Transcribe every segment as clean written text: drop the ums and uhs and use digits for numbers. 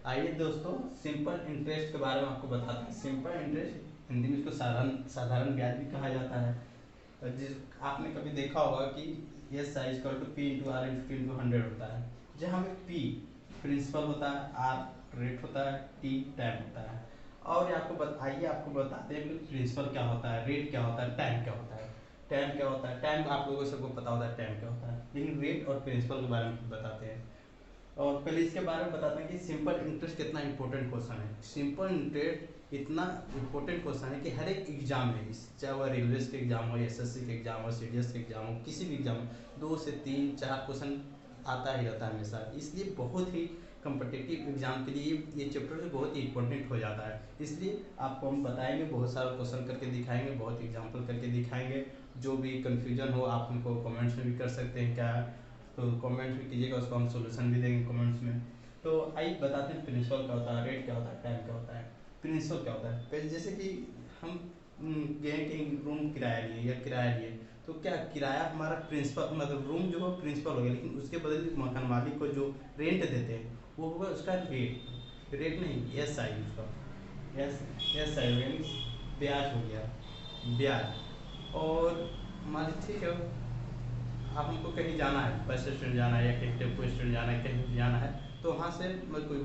आइए दोस्तों, simple interest के बारे में आपको बताते हैं। सिंपल इंटरेस्ट हिंदी में इसको साधारण साधारण ब्याज भी कहा जाता है। जिस आपने कभी देखा होगा कि S I equal to P into R into 100 होता है, जहाँ पे पी प्रिंसिपल होता है, आर रेट होता है, टी टाइम होता है। और ये आइए आपको बताते हैं कि प्रिंसिपल क्या होता है, रेट क्या होता है, टाइम क्या होता है। टाइम क्या होता है, टाइम आप लोगों सबको पता होता है टाइम क्या होता है, लेकिन रेट और प्रिंसिपल के बारे में बताते हैं। और पहले इसके बारे में बताते हैं कि सिंपल इंटरेस्ट कितना इंपॉर्टेंट क्वेश्चन है। सिंपल इंटरेस्ट इतना इंपॉर्टेंट क्वेश्चन है कि हर एक एग्जाम में, चाहे वह रेलवे के एग्जाम हो, एसएससी के एग्जाम हो, सीडीएस के एग्जाम हो, किसी भी एग्जाम में 2 से 3 4 क्वेश्चन आता ही रहता है हमेशा। इसलिए बहुत ही कम्पिटिटिव एग्जाम के लिए ये चैप्टर जो बहुत ही इंपॉर्टेंट हो जाता है। इसलिए आपको हम बताएंगे, बहुत सारा क्वेश्चन करके दिखाएंगे, बहुत एग्जाम्पल करके दिखाएंगे। जो भी कन्फ्यूजन हो आप उनको कमेंट्स में भी कर सकते हैं, क्या तो कमेंट्स में कीजिएगा, उसको हम सोल्यूशन भी देंगे कमेंट्स में। तो आइए बताते हैं प्रिंसिपल क्या होता है, रेट क्या होता है, टाइम क्या होता है। प्रिंसिपल क्या होता है, पहले जैसे कि हम गए कहीं रूम किराया लिए या किराया लिए, तो क्या किराया हमारा प्रिंसिपल, मतलब रूम जो हो प्रिंसिपल हो गया, लेकिन उसके बदले मकान मालिक को जो रेंट देते हैं वो होगा उसका रेट। रेट नहीं, एस आई उसका, एस एस आई यानी ब्याज हो गया, ब्याज। और मान लीजिए ठीक है, आप हमको कहीं जाना है, बस स्टैंड जाना है या कहीं टेम्पो स्टैंड जाना है, कहीं भी जाना है, तो वहाँ से मतलब कोई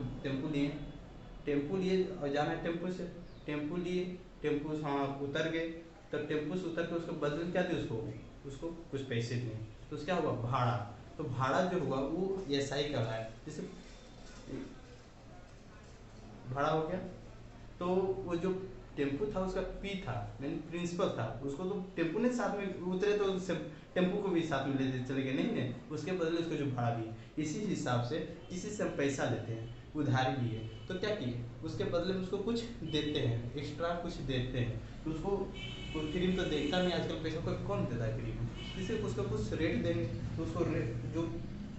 टेम्पू लिए और जाना है, टेम्पो से टेम्पू लिए, टेम्पू से हाँ उतर गए, तब टेम्पू से उतर के उसको बदले में क्या दिए, उसको उसको कुछ पैसे दिए, तो उसका हुआ भाड़ा। तो भाड़ा जो हुआ वो एस आई का है, जैसे भाड़ा हो गया। तो वो जो टेम्पू था उसका पी था, यानी प्रिंसिपल था, उसको तो टेम्पू ने साथ में उतरे तो टेम्पू को भी साथ में ले चले गए, नहीं नहीं, उसके बदले उसको जो भाड़ा दिए। इसी हिसाब से इसी से हम पैसा लेते हैं, उधारी लिए, तो क्या किए उसके बदले में उसको कुछ देते हैं, एक्स्ट्रा कुछ देते हैं। तो उसको कोई फ्री में तो देखता नहीं आजकल, पैसा कोई कौन देता है फ्री में, इसलिए उसको कुछ रेट देंगे, तो उसको जो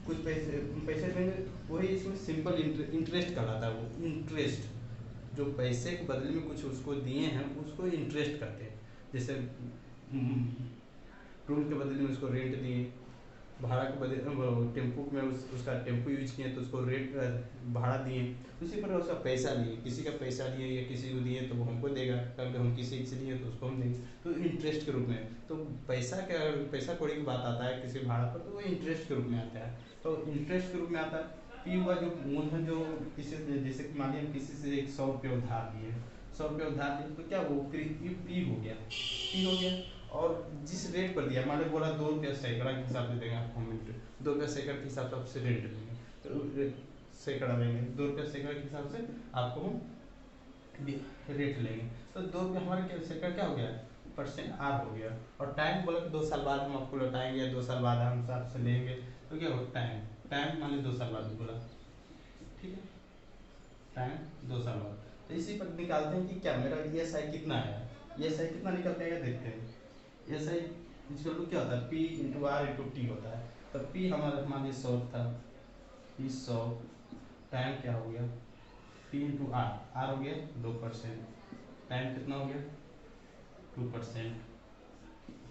कुछ पैसे पैसे देंगे, वही इसमें सिंपल इंटरेस्ट कहलाता है। वो इंटरेस्ट जो पैसे के बदले में कुछ उसको दिए हैं उसको इंटरेस्ट करते हैं। जैसे रूम के बदले में उसको रेंट दिए, भाड़ा के बदले टेम्पू में उसका टेम्पू यूज किए तो उसको रेट भाड़ा दिए, उसी पर उसका पैसा लिए, किसी का पैसा लिए या किसी को दिए तो वो हमको देगा, कभी हम किसी से लिए तो उसको हम देंगे, तो इंटरेस्ट के रूप में। तो पैसा कौड़ी की बात आता है किसी भाड़ा पर, तो वो इंटरेस्ट के रूप में आता है। तो इंटरेस्ट के रूप में आता है। पी हुआ जो मूलधन, जो किसी जैसे कि मानिए हम किसी से 100 रुपये उधार लिए, 100 रुपये उधार लिए, तो क्या वो पी हो गया, पी हो गया। और जिस रेट पर दिया, मान लो बोला 2 रुपया सैकड़ा के हिसाब से देंगे आपको हम, 2 रुपया सैकड़ा के हिसाब से आपसे रेंट लेंगे, तो सैकड़ा लेंगे, 2 रुपया सैकड़ा के हिसाब से आपको हम रेट लेंगे। तो 2 रुपया हमारे क्या सैकड़ा क्या हो गया, परसेंट आर हो गया। और टाइम बोला कि 2 साल बाद हम आपको लौटाएंगे या 2 साल बाद हम आपसे लेंगे, तो क्या हो टाइम, टाइम मान ली 2 साल बाद बोला, ठीक है, टाइम 2 साल बाद। तो इसी पर निकालते हैं कि क्या मेरा ई एस आई कितना है, ई एस आई कितना निकल जाएगा देखते हैं। एस आई इक्वल टू क्या होता है, P into R into T होता है। तो पी हमारा मान लीजिए 100 था, पी 100, टाइम क्या हो गया, पी इंटू आर, आर हो गया 2%, टाइम कितना हो गया 2%,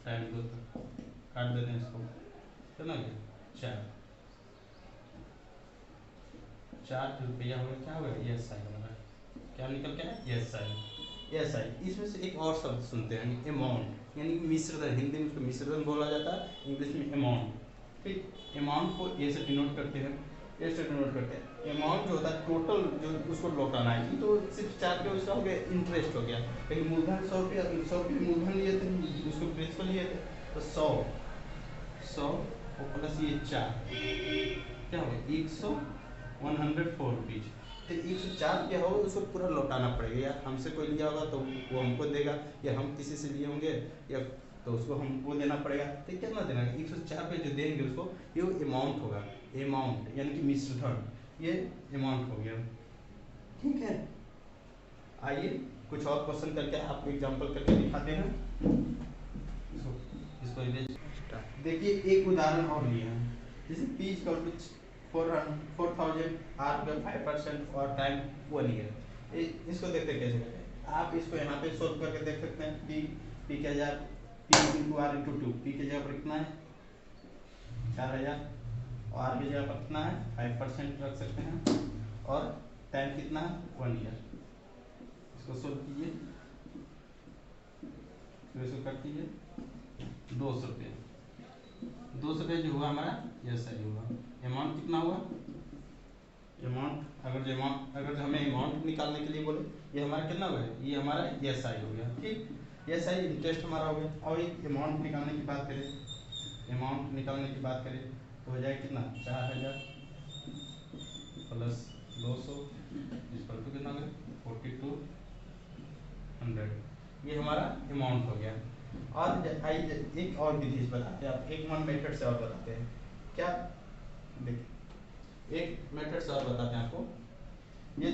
टाइम 2 था, काट देते हैं इसको, कितना हो गया 4, 4 रुपया हो गया, क्या हो गया एस आई हमारा, क्या निकल के आया एस आई। एस आई इसमें से एक और शब्द सुनते हैं अमाउंट, यानी मिश्रधन, हिंदी में उसको मिश्रधन बोला जाता है, इंग्लिश में अमाउंट। ठीक, अमाउंट को ए से डिनोट करते हैं, ए से डिनोट करते हैं। अमाउंट जो होता है टोटल जो उसको लौटाना है, तो सिर्फ 4 रुपये उसका हो गया इंटरेस्ट हो गया, लेकिन मूलधन 100 रुपया, 100 रुपये मूलधन लिए थे, उसको प्रिंसिपल लिए थे, तो 100 और प्लस ये 4 क्या हो गया 104 रुपीज। तो 104 क्या होगा, उसको पूरा लौटाना पड़ेगा, या हमसे कोई लिया होगा तो वो हमको देगा, या हम किसी से लिए होंगे या तो उसको हमको देना पड़ेगा। तो कितना देना है 104 पे जो देंगे उसको, ये अमाउंट होगा, अमाउंट यानी कि मिश्रधन, ये अमाउंट हो गया, ठीक है। आइए कुछ और क्वेश्चन करके आपको एग्जांपल करके दिखाते हैं। इसको देखिए एक उदाहरण और लिया है, जैसे पी इक्वल टू 4000, आर का 5% और टाइम 1 ईयर। इसको देखते कैसे करते हैं, आप इसको यहाँ पे सोल्व करके देख सकते हैं। पी के जगह P into R into 2, P के जगह पर कितना है 4000, और आर की जगह पर कितना है 5% रख सकते हैं, और टाइम कितना है 1 ईयर। इसको सोल्व कीजिए, फिर इसको कट कीजिए 200 रुपये। 200 रुपये जो हुआ हमारा ये सही हुआ। अमाउंट कितना हुआ, अमाउंट अगर जो हमें अमाउंट निकालने के लिए बोले, ये हमारा कितना हुआ है, ये हमारा एस आई हो गया। ठीक, एस आई इंटरेस्ट हमारा हो गया। और एक अमाउंट निकालने की बात करें, अमाउंट निकालने की बात करें तो हो जाए कितना 4000 प्लस 200 इक्वल टू कितना हो गया 4200। ये हमारा अमाउंट हो गया। और आइए एक और विधि बताते हैं, आप एक वन मेथड से और बताते हैं क्या। देखिए एक मेथड से और बताते हैं आपको। ये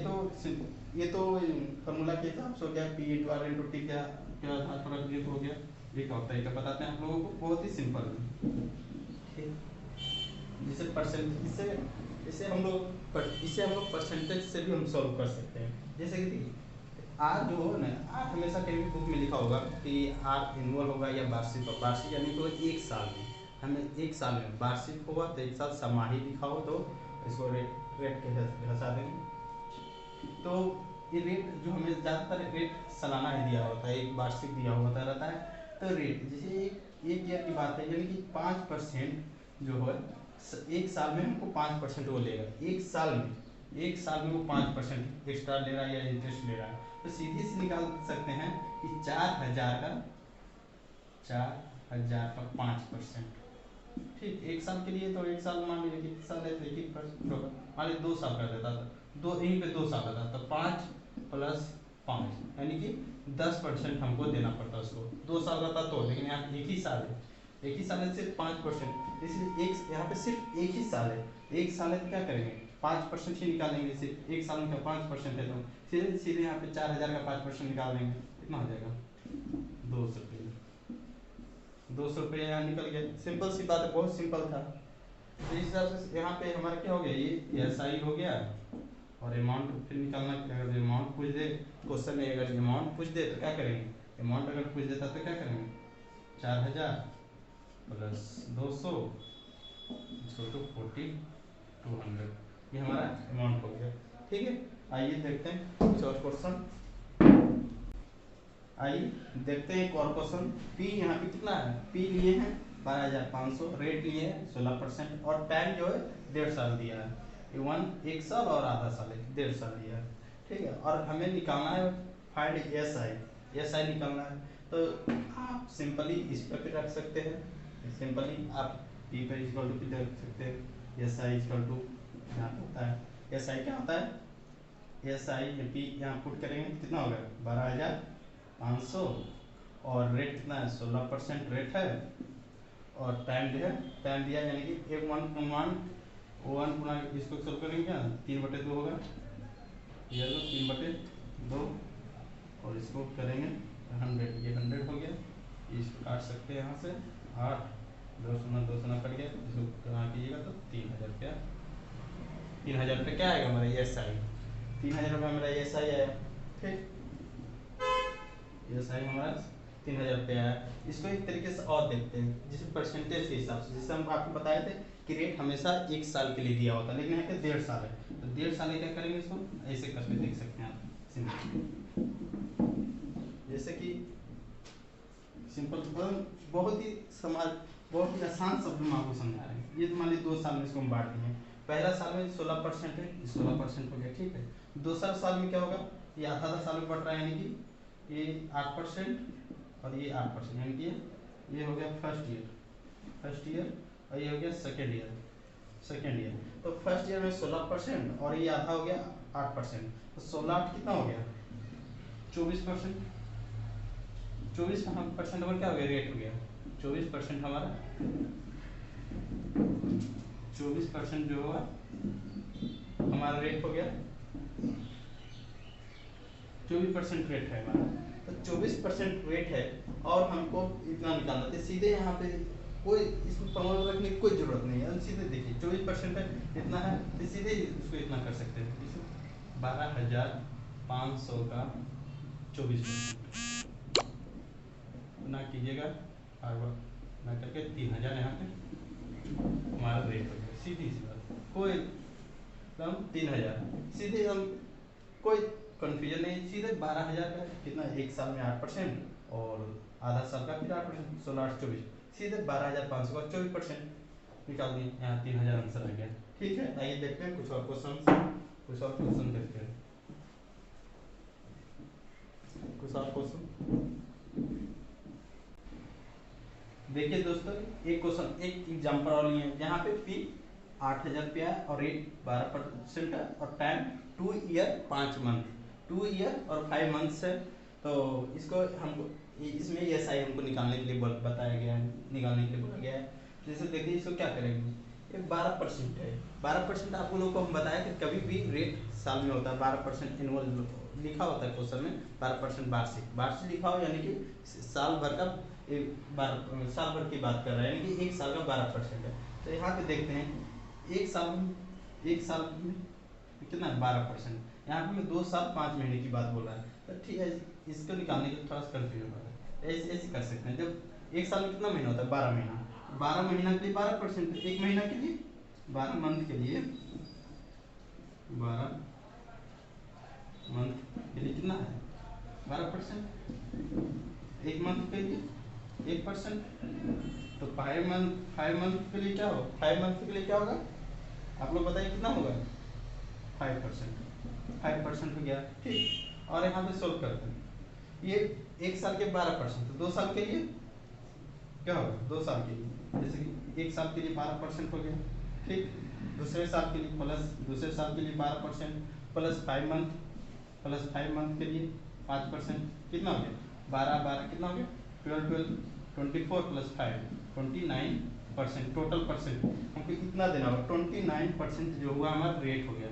तो फॉर्मूला के हिसाब से हो गया, P into R into T क्या क्या आधार पर रख हो गया। एक और तरीका बताते हैं आप लोगों को, बहुत ही सिंपल है। जिसे परसेंट इसे हम लोग परसेंटेज से भी हम सॉल्व कर सकते हैं। जैसे कि आर जो हो ना, आर हमेशा कहीं भी बुक में लिखा होगा कि आर एनुअल होगा या वार्षिक होगा। वार्षिक यानी तो एक साल में, हमें एक साल में वार्षिक होगा तो एक साल समाही लिखा हो तो इसको रेट के घसा देंगे। तो ये रेट जो हमें ज़्यादातर रेट सालाना ही दिया होता है, एक वार्षिक दिया होता रहता है। तो रेट जैसे एक ईयर की बात है, यानी कि 5% जो है एक साल में हमको 5% वो लेगा। एक साल में वो 5% एक्स्ट्रा ले रहा है या इंटरेस्ट ले रहा है। तो सीधे से निकाल सकते हैं कि 4000 का 5%। ठीक, एक साल के लिए तो एक साल मान लीजिए कि साल है तो 1% होगा। मान लीजिए 2 साल कर देता था, यहीं पे 2 साल का था तो 5 + 5 यानी कि 10% हमको देना पड़ता उसको। 2 साल का था तो, लेकिन यहाँ एक ही साल है सिर्फ 5%, इसलिए यहाँ पे सिर्फ एक ही साल है। एक साल है तो क्या करेंगे 5% ही निकालेंगे। सिर्फ एक साल में का 5% है तो सीधे यहाँ पे 4000 का 5% निकाल देंगे। कितना हो जाएगा 200 रुपये। 200 रुपये यहाँ निकल गया। सिंपल सी बात है, बहुत सिंपल था। तो इस हिसाब से यहाँ पे हमारा क्या हो गया, ये एस आई हो गया। और अमाउंट फिर निकालना, अगर अमाउंट पूछ दे क्वेश्चन में, अगर अमाउंट पूछ दे तो क्या करेंगे, अमाउंट अगर पूछ देता तो क्या करेंगे 4000 प्लस 200 तो 4200। ये हमारा अमाउंट हो गया। ठीक है, आइए देखते हैं कुछ और क्वेश्चन। आइए देखते हैं एक और क्वेश्चन। पी यहाँ पे कितना है, पी लिए हैं 12500, रेट लिए हैं 16% और टाइम जो है 1.5 साल दिया है। एक साल और आधा साल है, 1.5 साल दिया है। ठीक है, और हमें निकालना है फाइंड एस आई निकालना है। तो आप सिंपली इस पर भी रख सकते हैं, सिंपली आप पी पर इक्वल टू पी रख सकते हैं। एस आई इक्वल टू यहाँ होता है, एस आई क्या होता है, एस आई पी यहाँ पुट करेंगे कितना होगा 12500 और रेट कितना है 16% रेट है। और टाइम जो है टाइम दिया यानी कि एक वन गुना इसको सोल्व करेंगे क्या 3/2 होगा, ये लो 3/2 और इसको करेंगे 100, ये 100 हो गया। इसको काट सकते हैं यहाँ से 8 2 सुना कट गया, इसको गुणा कीजिएगा तो 3000 रुपया। 3000 रुपये क्या आएगा हमारा एस आई, 3000 रुपये हमारा एस आई आया। ठीक, एस आई हमारा 3000 रुपये आया। इसको एक तरीके से और देखते हैं, जिसे परसेंटेज के हिसाब से, जैसे हम आपको बताए थे कि रेट हमेशा एक साल के लिए दिया होता है, लेकिन यहाँ पे 1.5 साल है। तो 1.5 साल क्या करेंगे, इसको ऐसे करके देख सकते हैं आप सिंपल। जैसे कि सिंपल बहुत ही आसान शब्द में आपको समझा रहे हैं। ये तो मान लीजिए 2 साल में इसको हम बांट दिए। पहला साल में 16% है, 16% हो गया। ठीक है, दूसरा साल में क्या होगा, ये आधा साल में बढ़ रहा है, यानी कि ये 8% और ये 8%, यानी कि ये हो गया फर्स्ट ईयर और ये हो गया सेकेंड ईयर। तो फर्स्ट ईयर में 16% और ये आधा हो गया 8%, तो 16 कितना हो गया 24%। 24% और क्या हो गया रेट हो गया 24% हमारा। 24% जो होगा हमारा रेट हो गया, 24% रेट है हमारा। तो 24% रेट है और हमको इतना निकालना है। सीधे यहाँ पे कोई इसको फॉर्मूला रखने की कोई जरूरत नहीं है। सीधे देखिए 24% है इतना है, तो सीधे उसको इतना कर सकते हैं। 12500 का 24% ना कीजिएगा, ना करके 3000 यहाँ पे हमारा रेट हो गया। सीधी सी बात, कोई 3000 सीधे हम कोई कन्फ्यूजन नहीं, सीधे 12,000 का कितना, एक साल में 8% और आधा साल का फिर 8%, 16 8 24, सीधे 12,500 का 24% निकाल दिए। यहाँ 3,000 आंसर आ गया। ठीक है, आइए देखते हैं कुछ और क्वेश्चन देखते हैं, कुछ और क्वेश्चन। देखिए दोस्तों, एक क्वेश्चन, एक एग्जाम्पल और लिए हैं जहाँ पे पी 8,000 रुपया है और रेट 12% है और टाइम 2 ईयर 5 मंथ, 2 ईयर और 5 मंथ्स है। तो इसको हमको इसमें एस आई हमको निकालने के लिए बताया गया है, निकालने के लिए बोला गया है। जैसे देखिए इसको क्या करेंगे, ये 12% है। 12% आप लोगों को हम बताया कि कभी भी रेट साल में होता है 12% एनुअल लिखा होता है क्वेश्चन में, 12% वार्षिक लिखा हो, यानी कि साल भर का साल भर की बात कर रहा है, यानी कि एक साल का 12% है। तो यहाँ पे देखते हैं एक साल में कितना है 12%, यहाँ पे मैं 2 साल 5 महीने की बात बोल रहा है। तो ठीक है, इसको निकालने के लिए थोड़ा सा कंफ्यूजन हो रहा है। ऐसे ऐसे कर सकते हैं, जब एक साल में कितना महीना होता है 12 महीना, 12 महीना के लिए 12%, एक महीना के लिए 12 मंथ के लिए 12 मंथ के लिए कितना है 12%, एक मंथ के लिए 1%। तो 5 मंथ के लिए क्या हो, 5 मंथ के लिए क्या होगा आप लोग बताइए कितना होगा, 5% हो गया। ठीक, और यहाँ पे सोल्व करते हैं, ये एक साल के 12%, तो 2 साल के लिए क्या होगा, 2 साल के लिए, जैसे कि एक साल के लिए 12% हो गया। ठीक, दूसरे साल के लिए प्लस दूसरे साल के लिए 12% प्लस 5 मंथ के लिए 5%, कितना हो गया 12 कितना हो गया 12 24 प्लस 5 29%, टोटल परसेंट हमको कितना देना होगा 29% जो हुआ हमारा रेट हो गया,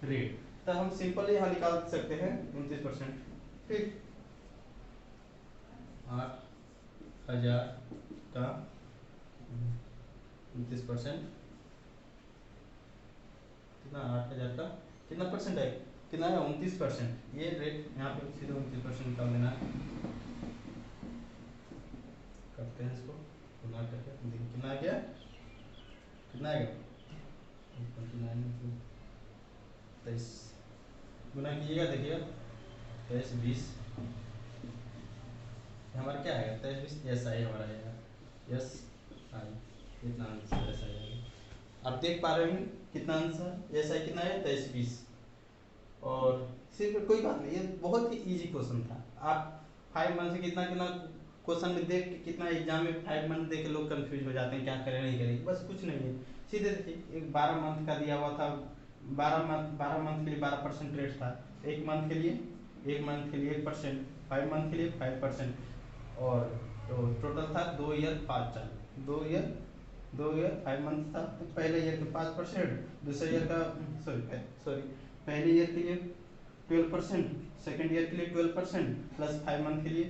रेट। तो हम सिंपल यहाँ निकाल सकते हैं 29%। ठीक, 8,000 का 29%, कितना 8,000 का कितना परसेंट है, कितना है 29%। ये रेट यहाँ पे सीधे 29% निकाल देना है। करते हैं इसको गुना करके, देखिए कितना आ गया, कितना आएगा 23 गुना कीजिएगा, देखिएगा 23 20 हमारा क्या आएगा 23 20 एस आई हमारा आएगा, एस आई इतना आंसर एस आई आएगा। आप देख पा रहे हैं कितना आंसर एस आई कितना है 23 20। और सिर्फ कोई बात नहीं, ये बहुत ही इजी क्वेश्चन था। आप 5 मंथ से कितना कितना क्वेश्चन में देख के, कितना एग्जाम में 5 मंथ देख के लोग कंफ्यूज हो जाते हैं क्या करें नहीं करें, बस कुछ नहीं है, सीधे देखिए एक 12 मंथ का दिया हुआ था, 12 मंथ के लिए 12% रेट था, एक मंथ के लिए 1% 5 मंथ के लिए 5%, और तो टोटल था 2 ईयर 5 साल, 2 ईयर 5 मंथ था। तो पहले ईयर का 5%, दूसरे ईयर का सॉरी पहले ईयर के लिए 12%, सेकेंड ईयर के लिए 12% प्लस 5 मंथ के लिए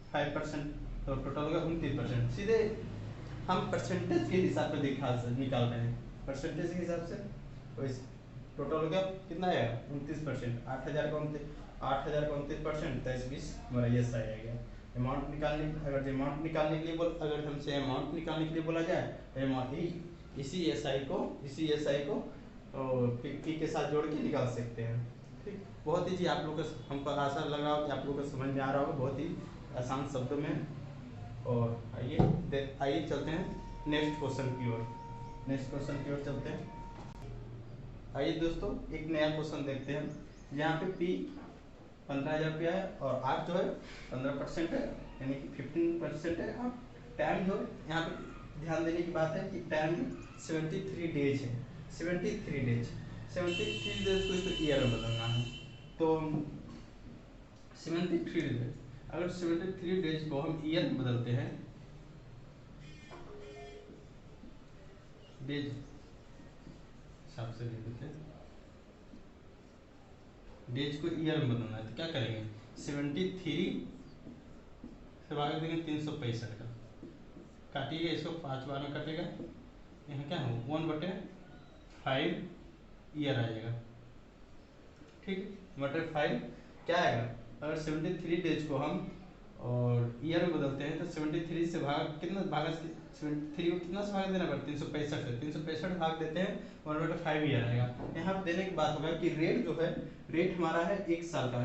5%, तो टोटल होगा 29%। सीधे हम परसेंटेज के हिसाब से निकाल रहे हैं, परसेंटेज के हिसाब से। तो टोटल हो गया कितना है 29%, 8,000 का 29%, 23 20 हमारा ये सही आएगा। अमाउंट निकालने, अगर अमाउंट निकालने के लिए अगर हमसे अमाउंट निकालने के लिए बोला जाए तो अमाउंट इसी एस आई को पी के साथ जोड़ के निकाल सकते हैं। ठीक, बहुत ही जी आप लोग का, हमको आशा लग रहा हो कि आप लोग को समझ में आ रहा होगा, बहुत ही आसान शब्दों में। और आइए चलते हैं नेक्स्ट क्वेश्चन की ओर चलते हैं। आइए दोस्तों, एक नया क्वेश्चन देखते हैं, यहाँ पे पी 15,000 रुपया है और आर जो है 15% है, यानी कि 15% है। और टाइम जो यहाँ पे ध्यान देने की बात है कि टाइम 73 डेज है, 73 डेज को इसको ईयर में बदलना है। तो 73 डेज, अगर 73 डेज को हम ईयर में बदलते हैं, डेज हिसाब से लिख देते हैं, डेज को ईयर में बदलना है, तो क्या करेंगे 73 से भाग देंगे 365 का, काटिएगा इसको 5 बार में कटेगा, यहाँ क्या हो 1/5 ईयर आ जाएगा। ठीक, 1/5 क्या आएगा, अगर 73 डेज को हम और ईयर में बदलते हैं तो 73 से भाग कितना भागा 73 को कितना से भाग देना पड़ता है 365 से 365 भाग देते हैं 1/5 ईयर आएगा। यहाँ पे देने के बाद होगा कि रेट जो है रेट हमारा है एक साल का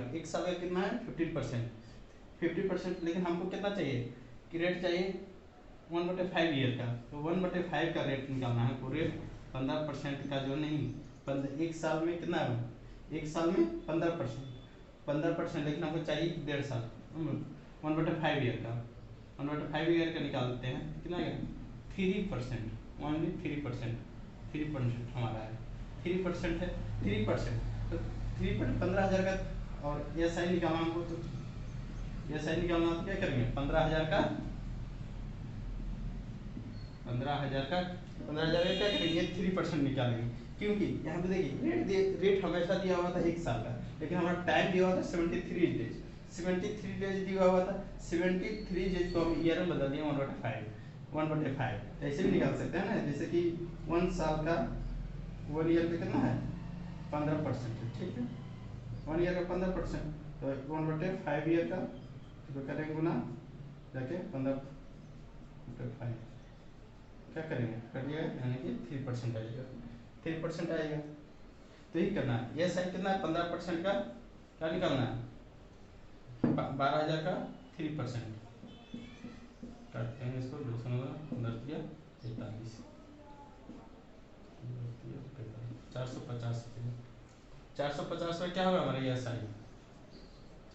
कितना है 50%, लेकिन हमको कितना चाहिए कि रेट चाहिए 1/5 ईयर का, तो 1/5 का रेट निकालना है। तो रेट 15% का जो नहीं एक साल में कितना है एक साल में 15%, लेकिन हमको चाहिए 1.5 साल 1/5 ईयर का 1/5 ईयर का निकाल देते हैं कितना है 3%, ओनली 3% हमारा है 3% है 3%, तो 15,000 का और एस आई निकालना हमको, तो एस आई निकालना तो क्या करेंगे 15,000 का 15,000 का क्या करेंगे 3% निकालेंगे, क्योंकि यहाँ पे देखिए रेट हमेशा दिया हुआ था एक साल का, लेकिन हमारा टाइम दिया हुआ था 73 डेज 73 डेज दिया हुआ था। 73 डेज को हम ईयर में बदल दिए 1/5, तो ऐसे भी निकाल सकते हैं ना, जैसे कि 1 साल का 1 ईयर पे कितना है 15%, ठीक है 1 ईयर का 15%, तो 1/5 ईयर का तो करेंगे गुना जाके 15/5 क्या करेंगे करिएगा, यानी कि 3% आएगा 3% आएगा। तो यही करना है, ये साइन कितना है 15% का क्या निकालना है 12,000 का 3% काटते हैं इसको 243 450 में क्या होगा हमारा यस आई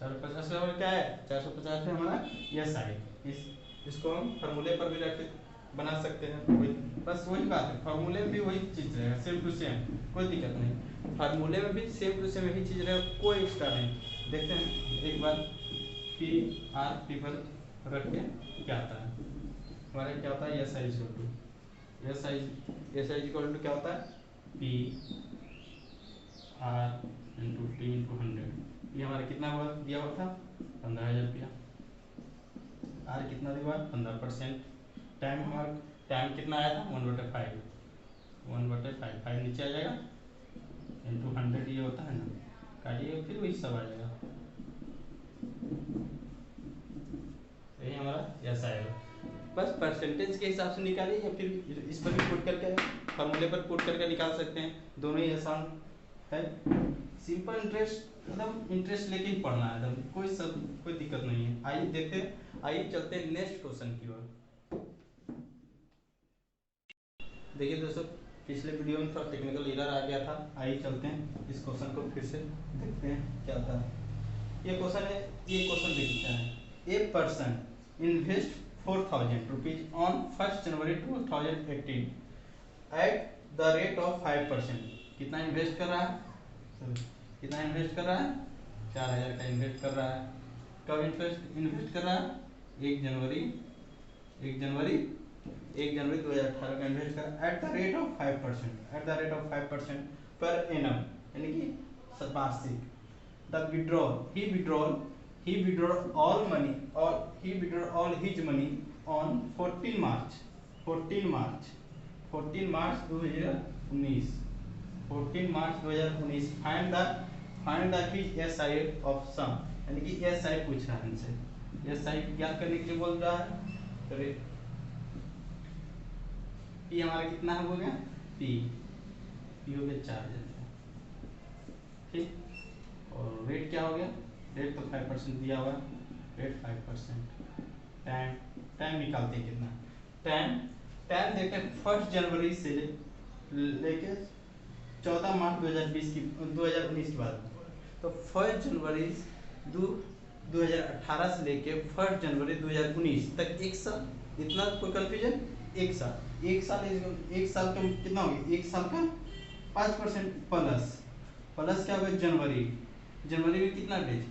450 में हमारा क्या है 450 में हमारा यस आई। इसको हम फार्मूले पर भी रख बना सकते हैं, बस वही बात है, फार्मूले में भी वही चीज रहेगा सेम टू सेम, कोई दिक्कत नहीं, फार्मूले में भी सेम टू सेम यही चीज रहेगा, कोई एक्स्ट्रा नहीं। देखते हैं एक बार पी आर पी पर रख के क्या आता है हमारे, क्या होता है एस आई इक्वल टू क्या होता है P R into T into 100, ये हमारा कितना हुआ दिया हुआ था 15,000 रुपया, आर कितना दिया हुआ 15%, टाइम हमारा टाइम कितना आया था 1/5 5 नीचे आ जाएगा इंटू 100 ये होता है ना, काटिएगा फिर वही सब आ जाएगा, यही हमारा यस आएगा। बस परसेंटेज के हिसाब से निकालिए या फिर इस पर भी पुट करके फार्मूले पर पुट करके निकाल सकते हैं, दोनों ही आसान है। सिंपल इंटरेस्ट मतलब इंटरेस्ट लेके ही पढ़ना है, एकदम कोई दिक्कत नहीं है। आइए देखते हैं, आइए चलते हैं नेक्स्ट क्वेश्चन की ओर। देखिए दोस्तों पिछले वीडियो में थोड़ा टेक्निकल एरर आ गया था, आइए चलते हैं इस क्वेश्चन को फिर से देखते हैं क्या होता है। ये क्वेश्चन है, ये क्वेश्चन देखते हैं, a person invest 4,000 rupees on 1 January 2018 at the rate of 5%। कितना इन्वेस्ट कर रहा है, कितना इन्वेस्ट कर रहा है 4,000 का इन्वेस्ट कर रहा है। कब इन्वेस्ट कर रहा है 1 जनवरी 2018 का इन्वेस्ट कर at the rate of 5% per annum, यानी कि वार्षिक। The withdrawal he withdraw all money or he withdraw all his money on 14 March 2019 find the his SI of sum, यानी कि SI पूछ रहा है हमसे, SI ज्ञात करने के लिए बोल रहा है। P हमारा कितना हो गया P हो गया 4,000, ठीक, और रेट क्या हो गया, रेट तो 5% दिया हुआ, रेट 5%। टाइम निकालते हैं कितना, टाइम देखते हैं 1 जनवरी से लेके 14 मार्च 2019 की बात, तो 1 जनवरी 2018 से लेके 1 जनवरी 2019 तक एक साल, इतना कोई कंफ्यूजन, एक साल का कितना हो गया, एक साल का 5% प्लस क्या होगा जनवरी में कितना डेज,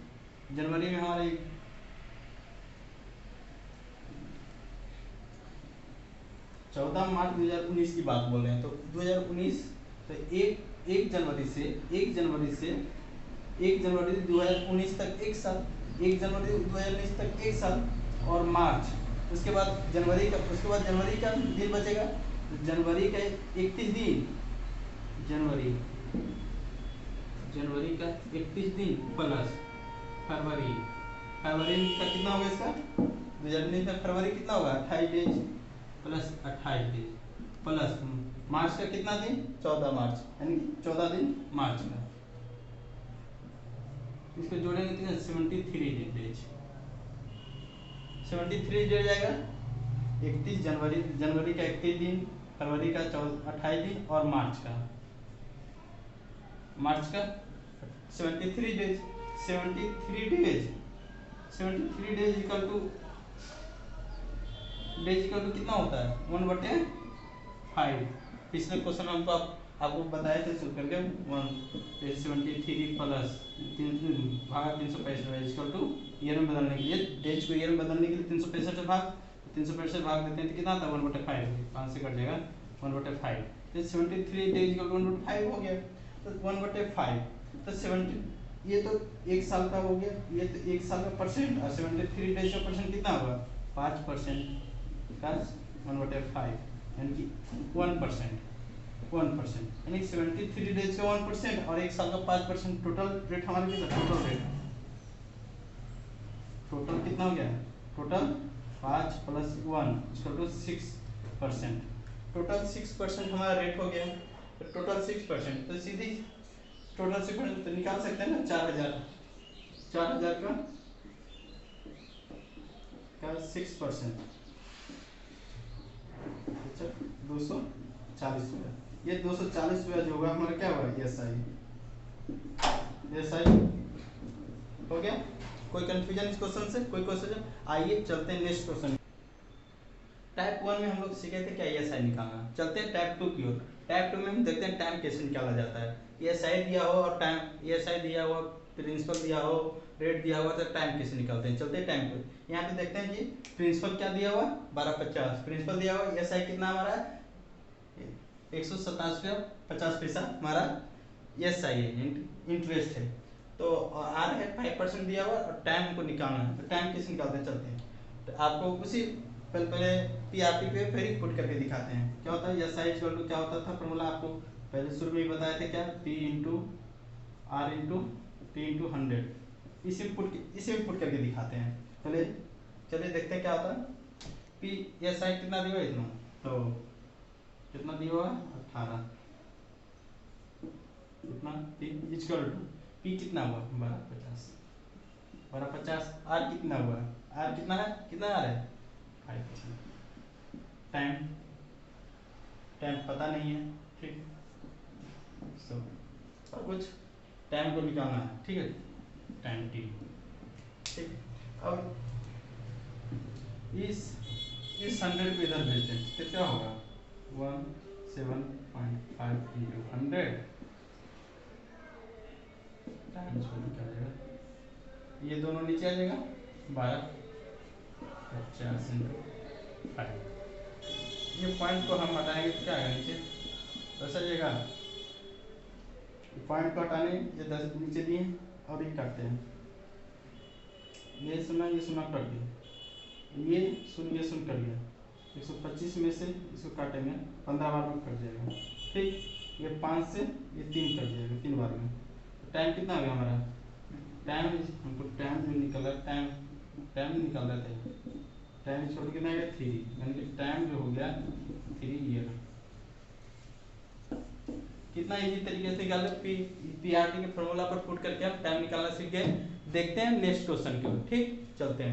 जनवरी में हमारे 14 मार्च 2019 की बात बोल रहे हैं, तो 2019 तो एक जनवरी 2019 तक एक साल, 1 जनवरी 2019 तक एक साल, और मार्च उसके बाद जनवरी का दिन बचेगा, तो जनवरी का 31 दिन, जनवरी का 31 दिन प्लस फरवरी का कितना होगा इसका 2019 में फरवरी कितना होगा 28 डेज प्लस 28 डेज प्लस मार्च का कितना दिन 14 मार्च यानी 14 दिन मार्च का, इसको जोड़ेंगे तो 73 डेज 73 जुड़ जाएगा 31 जनवरी, जनवरी का 31 दिन, फरवरी का 28 दिन और मार्च का 73 days 73 days 73 days equal to कितना होता है 1/5। पिछले क्वेश्चन हमको आपको बताए थे शुरू करके 73 प्लस 365 इक्वल टू ईयर में बदलने के लिए, डेज को ईयर में बदलने के लिए 365 से भाग देते हैं तो कितना आता है 1/5, 5 से कट जाएगा 1/5, तो 73 डेज इक्वल टू 1/5 हो गया, तो 1/5 तो 70 ये तो एक साल का हो गया, ये तो एक साल का परसेंट और 73 डेज का परसेंट कितना होगा 5% का 1/5 यानी कि 1% यानी 73 डेज का 1% और एक साल का 5%, टोटल रेट हमारे कितना टोटल कितना हो गया टोटल 5 + 1 = 6%, टोटल 6% हमारा रेट हो गया, तो टोटल 6% तो सीधी टोटल 6% तो निकाल सकते हैं ना 4000 का 6%, अच्छा 240 रुपया, ये 240 रुपया जो होगा हमारा क्या होगा एसआई हो गया। कोई कंफ्यूजन इस क्वेश्चन से, कोई क्वेश्चन? आइए चलते हैं नेक्स्ट क्वेश्चन। टाइप 1 में हम लोग सीखे थे क्या एसआई निकालना, चलते हैं टाइप 2 की ओर। टाइप 2 में हम देखते हैं टाइम कैसे निकाला जाता है, एसआई दिया हो और टाइम एसआई दिया हुआ, प्रिंसिपल दिया हो, रेट दिया हुआ, तो टाइम कैसे निकालते हैं, चलते हैं टाइम पे। यहाँ पे देखते हैं जी प्रिंसिपल क्या दिया हुआ 1250, प्रिंसिपल दिया हुआ, एसआई कितना हमारा 127.50 पैसा हमारा एसआई है, इंटरेस्ट है, तो आर है 5% दिया हुआ और टाइम को निकालना है, तो टाइम कैसे निकालते हैं चलते हैं। तो आपको उसी पहले पीआरटी पे फिर पुट करके दिखाते हैं क्या होता है। एसआई इक्वल टू क्या होता था फॉर्मूला आपको पहले शुरू में ही बताए थे क्या, P × R × T × 100, इसे पुट करके दिखाते हैं। पहले चलिए देखते हैं क्या होता है। पी एसआई कितना दिया हुआ इतना, तो कितना दिया हुआ 18, कितना P इक्वल टू P कितना हुआ 1250, R कितना हुआ, R कितना है, कितना आ रहा है 5%, टाइम पता नहीं है, ठीक और कुछ टाइम को निकालना है, ठीक है टाइम टी, ठीक। अब इस 100 को इधर भेजते हैं तो क्या होगा 107.5 × 100 टाइम क्या आ जाएगा, ये दोनों नीचे आ जाएगा 1250 × 5, ये पॉइंट को हम हटाएंगे तो क्या आएगा नीचे 10 आ जाएगा, पॉइंट को हटाने ये 10 नीचे दिए और ये काटते हैं, ये सुना कट दिया, ये शून्य कर दिया, 125 में से इसको काटेंगे 15 बार में कट जाएगा, ठीक। ये 5 से ये 3 कट जाएगा 3 बार में, टाइम कितना हो गया हमारा, टाइम हमको टाइम जो निकला टाइम निकाल रहे थे, टाइम छोड़ कितना आएगा 3, यानी कि टाइम जो हो गया 3 ईयर। कितना इजी तरीके से निकाल पीआरटी के फॉर्मूला पर पुट करके हम टाइम निकालना सीख गए। देखते हैं नेक्स्ट क्वेश्चन की ओर, ठीक चलते हैं।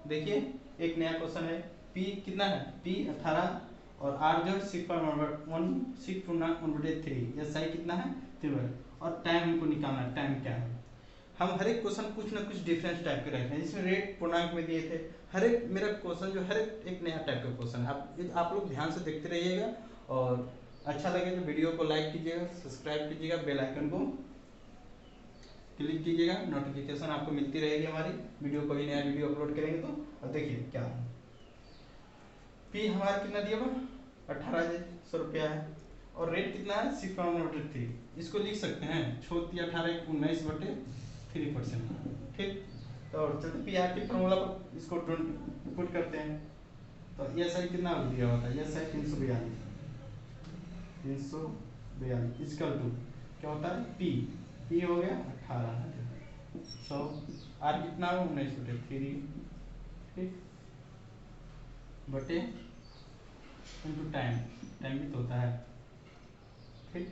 देखिए एक नया क्वेश्चन है, P कितना है P 18 और R जो 6/1/3, एसआई कितना है 3 और टाइम हमको निकालना है, टाइम क्या है। हम हर एक क्वेश्चन कुछ ना कुछ डिफरेंट टाइप के रखते हैं, जिसमें रेट पूर्णांक में दिए थे, हर एक मेरा क्वेश्चन जो हर एक नया टाइप का क्वेश्चन है। आप लोग ध्यान से देखते रहिएगा और अच्छा लगे तो वीडियो को लाइक कीजिएगा, सब्सक्राइब कीजिएगा, बेल आइकन को क्लिक कीजिएगा, नोटिफिकेशन आपको मिलती रहेगी हमारी वीडियो, कोई नया वीडियो अपलोड करेंगे तो। अब देखिए क्या है, P हमारा कितना दिया हुआ 1800 रुपया है और रेट कितना है 6/3, इसको लिख सकते हैं छोड़ दिया 18 19/3%, ठीक। तो चलते पीआरटी फॉर्मूला पर इसको पुट करते हैं, तो एसआई कितना दिया होता है, एसआई 342 इक्वल टू क्या होता है P हो गया 18, 100 आर कितना है 19/3 ठीक बटे इंटू टाइम टाइम भी तो होता है ठीक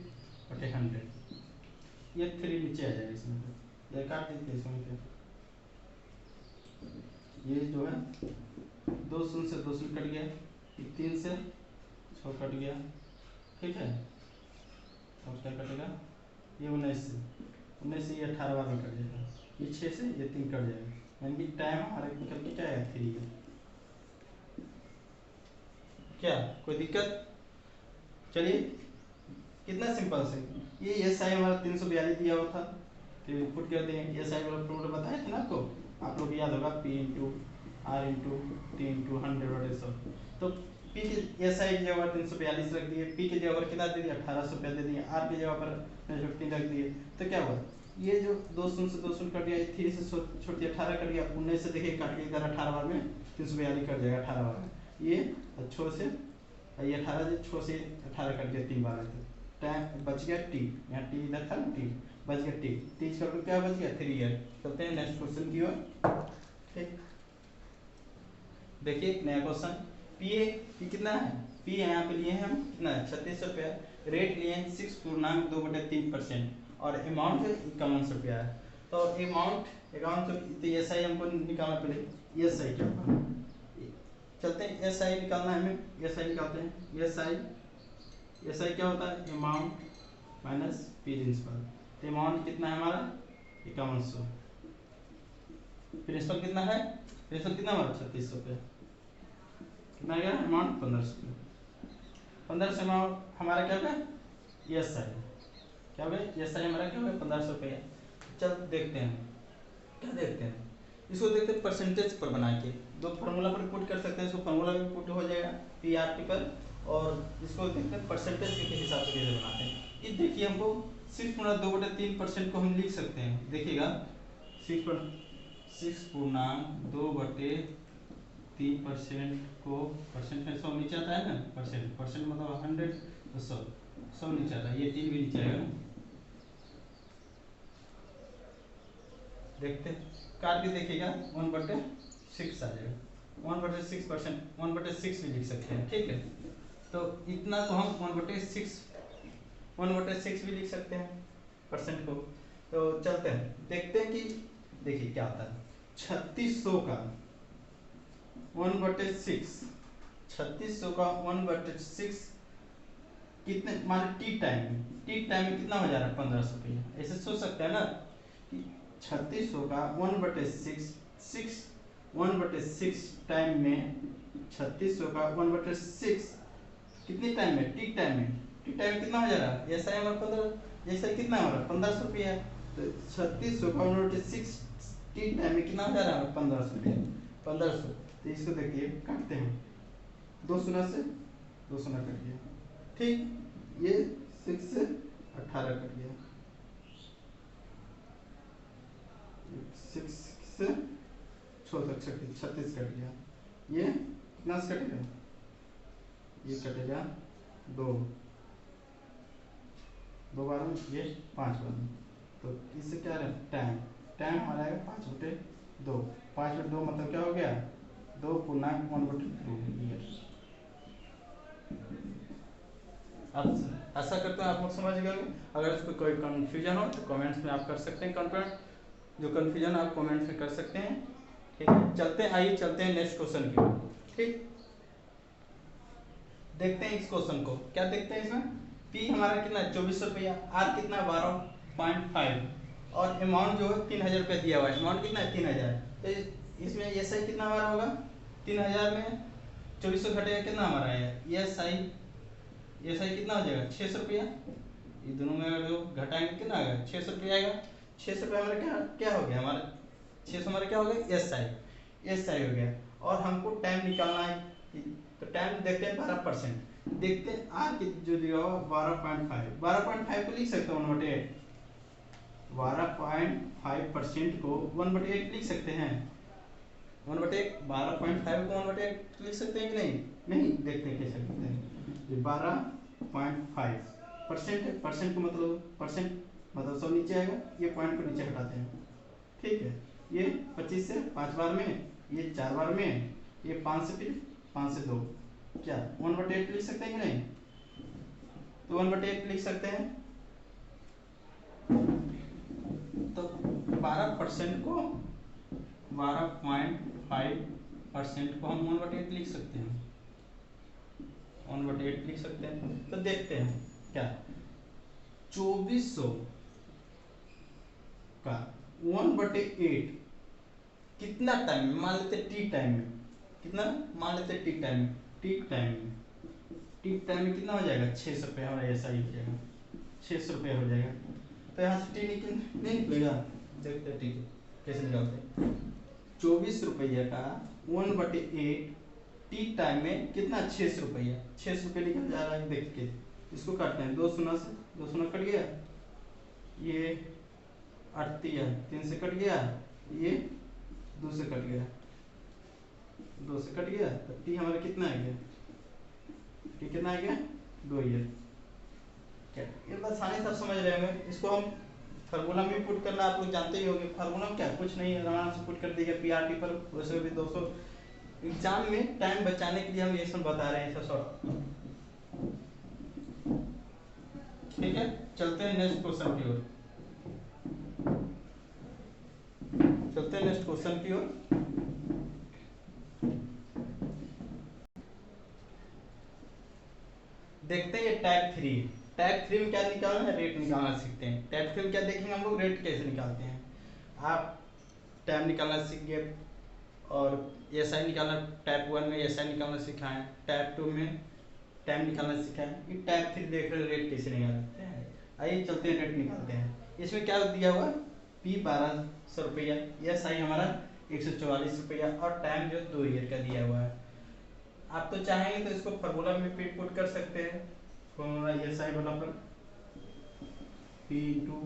बटे 100 ये 3 नीचे आ जाएगा इसमें ये काट देते हैं इसमें क्या ये जो है 2 शून्य से 2 शून्य कट गया 3 से 6 कट गया ठीक है और क्या कटेगा ये 19 से ये 18 बार में कट जाएगा ये 6 से ये 3 कट जाएगा यानी कि टाइम हमारा निकल के क्या है 3 है क्या कोई दिक्कत चलिए कितना सिंपल से ये एस आई हमारा 342 दिया हुआ था तो पुट करते हैं एस आई वाला फॉर्मूला बताया था ना आपको आप लोग याद होगा P into R into T into 100/100 तो पी के एस आई की जगह 342 रख दिए पी की जगह पर कितना दे दिया 1800 रुपया दे दिए आर की जगह पर 15 रख दिए तो क्या हुआ ये जो 2 शून्य से 2 शून्य कट गया 3 से छोड़ 18 कट गया 19 से देखिए काट के इधर 18 बार में 342 कट जाएगा 18 बार में ये 6 से ये 18 से 6 से 18 कट गया 3 बार में टाइम बच गया टी यहाँ टी इधर था टी बच गया टी 30 का क्या बच गया 3 ईयर चलते हैं नेक्स्ट क्वेश्चन की ओर ठीक देखिए नया क्वेश्चन पी कितना है पी यहाँ पे लिए हैं हम कितना 3600 रुपया रेट लिए हैं 6.2/3% और अमाउंट है 5100 रुपया है तो अमाउंट तो एस आई हमको निकालना पड़ेगा एस आई क्या होगा चलते हैं एस आई निकालना है हमें एस आई निकालते हैं एस आई क्या होता है अमाउंट माइनस पी प्रिंसिपल तो अमाउंट कितना है हमारा 5100 प्रिंसिपल कितना है प्रिंसिपल कितना हमारा 3600 रुपये कितना गया अमाउंट 1500 अमाउंट हमारा क्या होगा एस आई क्या होगा एस आई हमारा क्या होगा 1500 रुपये चल देखते हैं क्या देखते हैं इसको देखते हैं परसेंटेज पर बना के दो फार्मूला पर पुट कर सकते हैं इसको फार्मूला में पुट हो जाएगा पी आर टी पर और इसको देखते हैं परसेंटेज के हिसाब से कैसे बनाते हैं ये देखिए हमको 6.2/3% को हम लिख सकते हैं देखिएगा 6.2/3% को परसेंट में 100 नीचे आता है ना परसेंट मतलब 100 तो 100 नीचे आता है ये 3 भी नीचे आएगा ना देखते काट के देखिएगा 1/6 आ जाएगा 1/6% 1/6 भी लिख सकते हैं ठीक है तो इतना को हम 1/6 भी लिख सकते हैं परसेंट को तो चलते हैं देखते हैं कि देखिए क्या आता है 3600 का 1/6 3600 का 1/6 कितने मान टी टाइम में कितना हो जा रहा है 1500 रुपया ऐसे सोच सकते हैं ना कि 3600 का 1/6 टाइम में 3600 का 1/6 कितने टाइम में टी टाइम में कितना हो जा रहा है ऐसा है हमारा 15 ऐसा कितना हो रहा है 1500 रुपया तो 3600 का 1/6 टी टाइम में कितना हो जा रहा है 1500 रुपया 1500 तो इसको देखिए काटते हैं 2 शून्य से 2 शून्य कट गया ठीक ये 6 से 18 कट गया 6 से 6 तक 36 कट गया ये कितना से कटेगा ये कटेगा 2 बार में ये 5 बार में तो इससे क्या है टाइम हमारा आएगा 5/2 5/2 मतलब क्या हो गया 2 पूर्णांक 1/2 अब ऐसा करते हैं आप लोग समझ गए अगर इसको कोई कंफ्यूजन हो तो कमेंट्स में आप कर सकते हैं जो कंफ्यूजन आप कमेंट्स में कर सकते हैं ठीक है चलते हैं नेक्स्ट क्वेश्चन की ठीक देखते हैं इस क्वेश्चन को क्या देखते हैं इसमें पी हमारा कितना 2400 रुपया आर कितना 12.5 और अमाउंट जो है 3000 रुपया दिया हुआ है अमाउंट कितना है 3000 तो इसमें एस आई कितना हमारा होगा 3000 में 2400 घटेगा कितना हमारा है एस आई कितना हो जाएगा 600 रुपया ये दोनों में जो घटाएंगे कितना आएगा 600 रुपया आएगा 600 रुपया हमारा क्या हो गया हमारा 600 हमारा क्या हो गया एस आई हो गया और हमको टाइम निकालना है तो टाइम देखते हैं 12% देखते हैं आर की जो दिया हुआ 12.5 को लिख सकते हैं 1/8 12.5% को 1/8 लिख सकते हैं 1/8 12.5 को 1/8 लिख सकते हैं कि नहीं देखते हैं कैसे लिखते हैं 12.5% को मतलब 100 नीचे आएगा ये पॉइंट को नीचे हटाते हैं ठीक है, ये 25 से 5 बार में, ये 4 बार में, ये 5 से फिर 5 से 2, क्या 1/8 लिख सकते हैं कि नहीं? तो 1/8 लिख सकते हैं। तो 12% को 12.5% को हम 1/8 लिख सकते हैं, 1/8 लिख सकते हैं। तो देखते हैं क्या 2400 का 1/8 कितना टाइम में, मान लेते टी टाइम में, कितना मान लेते टी टाइम में, टी टाइम में, टी टाइम में कितना हो जाएगा? 600 रुपये हमारा ऐसा ही हो जाएगा, 600 रुपये हो जाएगा। तो यहाँ से टी नहीं निकलेगा, देखते हैं ठीक है कैसे निकालते हैं। 24 रुपये का 1/8 टी टाइम में कितना? 600 रुपया, 600 रुपये निकल जा रहा है। देख के इसको काटते हैं, 2 शून्य से 2 शून्य कट गया, ये 8 3 से कट गया, ये 2 से कट गया, 2 से कट गया, तो टी हमारा कितना आ गया? टी कितना आ गया? 2 ईयर। क्या ये बात आसानी से समझ रहे होंगे। इसको हम फार्मूला में पुट करना आप लोग जानते ही होंगे। फार्मूला क्या कुछ नहीं है, आराम से पुट कर दिया पीआरटी पर, वैसे भी 200 एग्जाम में टाइम बचाने के लिए हम ये सब बता रहे हैं, ऐसा शॉर्ट। ठीक है, चलते हैं नेक्स्ट क्वेश्चन की ओर, चलते हैं नेक्स्ट क्वेश्चन की ओर। देखते हैं ये टाइप 3, टाइप 3 में क्या निकालना है? रेट निकालना सीखते हैं। टाइप 3 में क्या देखेंगे हम लोग? रेट कैसे निकालते हैं। आप टाइम निकालना सीख गए और एसआई निकालना, टाइप 1 में एसआई निकालना सिखाएं, टाइप 2 में टाइम निकालना सिखाएं, ये टाइप 3 देख रहे रेट कैसे निकालते हैं। आइए चलते हैं रेट निकालते हैं। इसमें क्या दिया हुआ? पी 1200 रुपया, एसआई हमारा 144 रुपया और टाइम जो 2 ईयर का दिया हुआ है। आप तो चाहेंगे तो इसको फार्मूला में पुट कर सकते हैं, फॉर्मूला एसआई वाला पर P into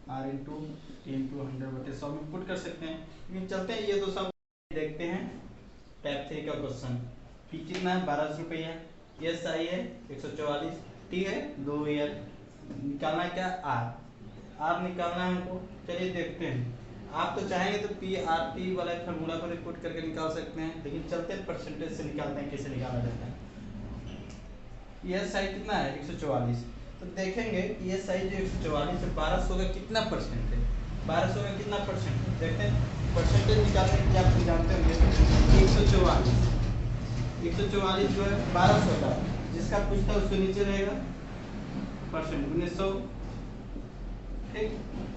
R into T into 100/100 में पुट कर सकते हैं। लेकिन चलते हैं ये 200 देखते हैं। टाइप 3 का क्वेश्चन, पी कितना है? 1200 रुपया, एसआई है 144, टी है 2 ईयर, निकालना है क्या? आर निकालना है हमको। चलिए देखते हैं। आप तो चाहेंगे तो पी आर टी वाला फार्मूला को रिपोर्ट करके निकाल सकते हैं, लेकिन चलते हैं परसेंटेज से निकालते हैं कैसे निकाला जाता है। एस आई कितना है? 144। तो देखेंगे कि एस आई जो 144 है 1200 का कितना परसेंट है? 1200 का कितना परसेंट है देखते हैं। परसेंटेज निकालने के लिए आप जानते होंगे 144 जो है 1200 का, जिसका पूछता है उसके नीचे रहेगा परसेंट 1900। ठीक,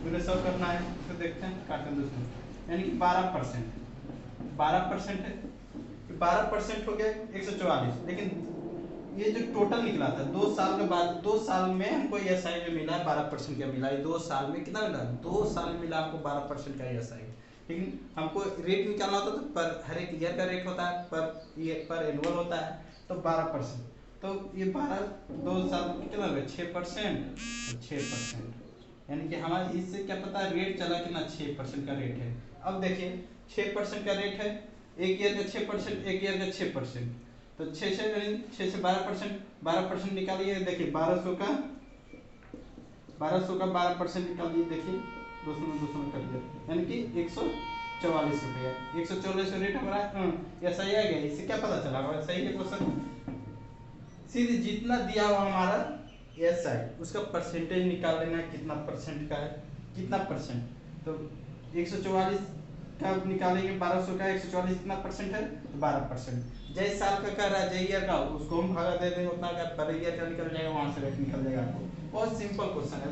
1900 करना है तो देखते हैं काटन दूसरे, यानी कि 12%, 12% है, 12% हो गया 144। लेकिन ये जो टोटल निकला था 2 साल के बाद, 2 साल में हमको एसआई जो मिला 12% का मिला। 2 साल में कितना मिला? 2 साल में मिला हमको 12% का एसआई। लेकिन हमको रेट निकालना होता है तो पर हर एक ईयर का रेट होता है, पर एनुअल होता है, तो 12%। तो ये 2 साल में कितना हो गया? 6%, 6%, यानी कि हमारे इससे क्या पता रेट चला कितना? 6% का रेट है। अब देखिए 6% का रेट है, एक ईयर का 6%, एक ईयर का 6%, तो 6 से 12%, 12% निकालिए। देखिए 1200 का 12% निकालिए, देखिए 200 कट गया, यानी कि 144 रुपया। 144 रेट हमारा ऐसा ही आ गया। इससे क्या पता चला? हमारा सही है क्वेश्चन। सीधे जितना दिया हुआ हमारा एस आई उसका परसेंटेज निकाल लेना है, कितना परसेंट का है, कितना परसेंट। तो 144 का निकालेंगे, 1200 का 144 कितना परसेंट है? 12%। जय साल का कर रहा है, जय ईयर का, उसको हम भागा दे देंगे, उतना का पर ईयर का निकल जाएगा, वहां से रेट निकल जाएगा आपको। बहुत सिंपल क्वेश्चन है,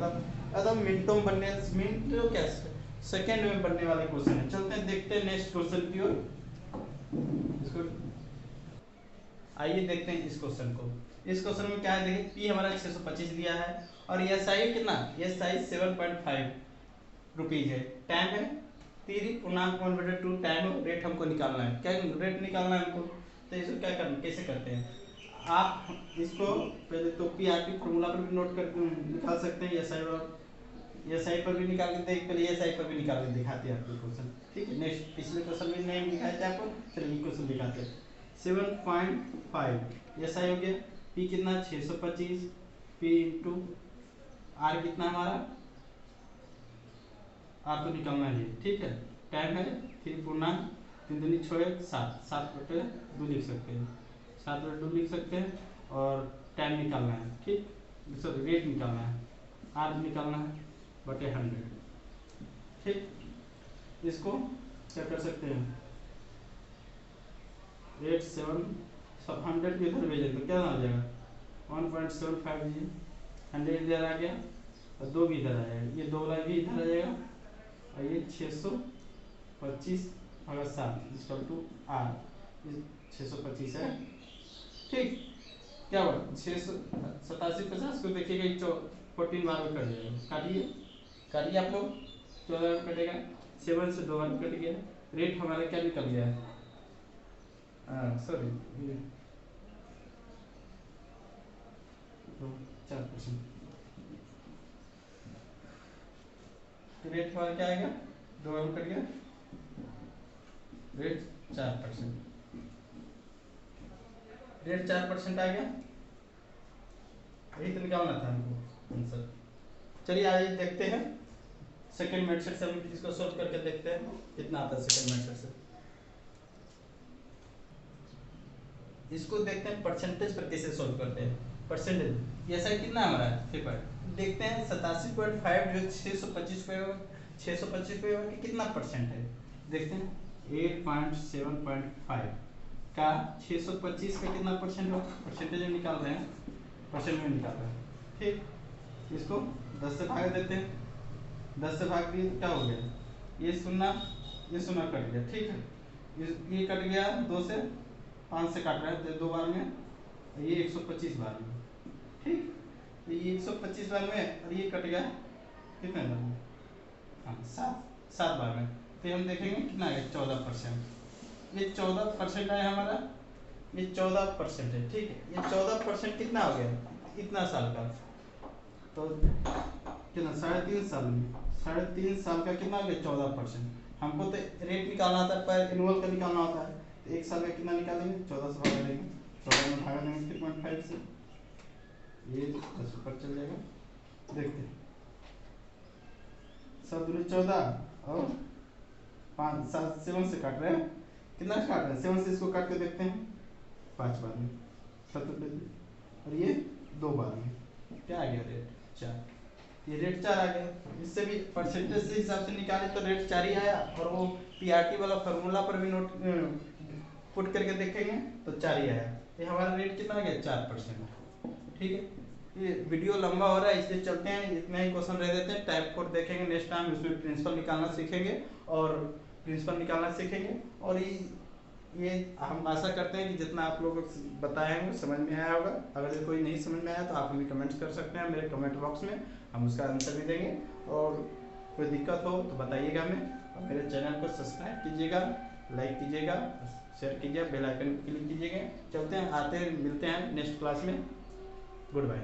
एकदम मिनटों में बनने, मिनटों क्या सेकंड में बनने वाले क्वेश्चन है। चलते हैं देखते हैं नेक्स्ट क्वेश्चन की ओर। इसको आइए देखते हैं इस क्वेश्चन को। इस क्वेश्चन में क्या है देखिए, पी हमारा 625 दिया है और एस आई कितना? एस आई 7.5 रुपीज है, टाइम है 3.1/2 टाइम, रेट हमको निकालना है। क्या रेट निकालना है हमको? तो इसको क्या करना, कैसे करते हैं आप? इसको पहले तो पी आर टी फॉर्मूला पर भी नोट कर निकाल सकते हैं, एस आई पर भी निकाल के देख, पहले एस आई पर भी निकाल के दिखाते हैं आपको क्वेश्चन। ठीक है, नेक्स्ट पिछले क्वेश्चन में नहीं दिखाए थे आपको, चलिए क्वेश्चन दिखाते हैं। 7.5 एस आई हो गया, पी कितना? 625, पी इंटू आर कितना हमारा? आर तो निकालना है, ठीक है, टाइम है 3 पूर्णांक 3 दूनी 6 7 7/2 लिख सकते हैं, 7/2 लिख सकते हैं। और टाइम निकालना है, ठीक, सॉरी रेट निकालना है, आर निकालना है बटे 100, ठीक। इसको क्या कर सकते हैं, 8 7 100 को इधर भेजें तो क्या आ जाएगा 1.75 जी, 100 इधर आ गया और 2 भी इधर आ जाएगा, ये 2 वाला भी इधर आ जाएगा और ये 625/7 इक्वल टू आर, 625 है, ठीक। क्या हुआ 687 को देखिएगा 14 बार में कट जाएगा, काटिए काटिए आप लोग, 14 में कटेगा, 7 से 2 बार कट गया, रेट हमारा क्या निकल गया है, सॉरी 4%, रेट हमारा क्या आएगा, 2 बार में कट गया, रेट 4%, रेट 4% आ गया, यही तो निकालना था हमको आंसर। चलिए आइए देखते हैं सेकंड मेथड से, हम इसको सॉल्व करके देखते हैं कितना आता है सेकंड मेथड से। इसको देखते हैं परसेंटेज पर कैसे सॉल्व करते हैं, परसेंटेज ये साइड कितना हमारा है पेपर, देखते हैं 87.5 जो 625 पे कितना परसेंट है, देखते हैं 8.7.5 का 625 पे कितना परसेंट हो, परसेंटेज में निकाल रहे हैं, परसेंट में निकाल रहे हैं, ठीक। इसको 10 से भाग देते हैं, 10 से भाग दिए क्या हो गया, ये शून्य कट गया, ठीक है, ये कट गया 2 से, 5 से काट रहा है 2 बार में, ये 125 बार में, ठीक, तो ये 125 बार में और ये कट गया कितने बार में, हाँ 7 बार में, तो हम देखेंगे कितना है 14%, ये 14% है हमारा, ये 14% है, ठीक है, ये 14% कितना हो गया, इतना साल का, तो कितना 3.5 साल में, 3.5 साल का कितना हो गया 14%, हमको तो रेट निकालना था पर एनुअल का निकालना होता है, तो 1 साल में कितना निकालेंगे 14 से भागा देंगे, 14 में भागा देंगे 3.5 से, ये 10 ऊपर चल जाएगा, देखते हैं 7 दूनी 14 और 5 7 7 से काट रहे हैं, कितना काट रहे हैं 7 से, इसको काट के देखते हैं 5 बार में 7 और ये 2 बार में, क्या आ गया रेट 4, ये रेट 4 आ गया, इससे भी परसेंटेज से हिसाब से निकाले तो रेट 4 ही आया, और वो पीआरटी वाला फार्मूला पर भी नोट पुट करके देखेंगे तो 4 ही आया, ये हमारा रेट कितना आ गया 4%, ठीक है। ये वीडियो लंबा हो रहा है इसलिए चलते हैं, इतना ही क्वेश्चन रह देते हैं, टाइप कोड देखेंगे नेक्स्ट टाइम, इसमें प्रिंसिपल निकालना सीखेंगे और प्रिंसिपल निकालना सीखेंगे, और ये हम आशा करते हैं कि जितना आप लोगों को बताए हैं वो समझ में आया होगा, अगर कोई नहीं समझ में आया तो आप हमें कमेंट्स कर सकते हैं मेरे कमेंट बॉक्स में, हम उसका आंसर भी देंगे, और कोई दिक्कत हो तो बताइएगा हमें, और मेरे चैनल को सब्सक्राइब कीजिएगा, लाइक कीजिएगा, शेयर कीजिएगा, बेल आइकन क्लिक कीजिएगा। चलते हैं, आते हैं, मिलते हैं नेक्स्ट क्लास में, गुड बाय।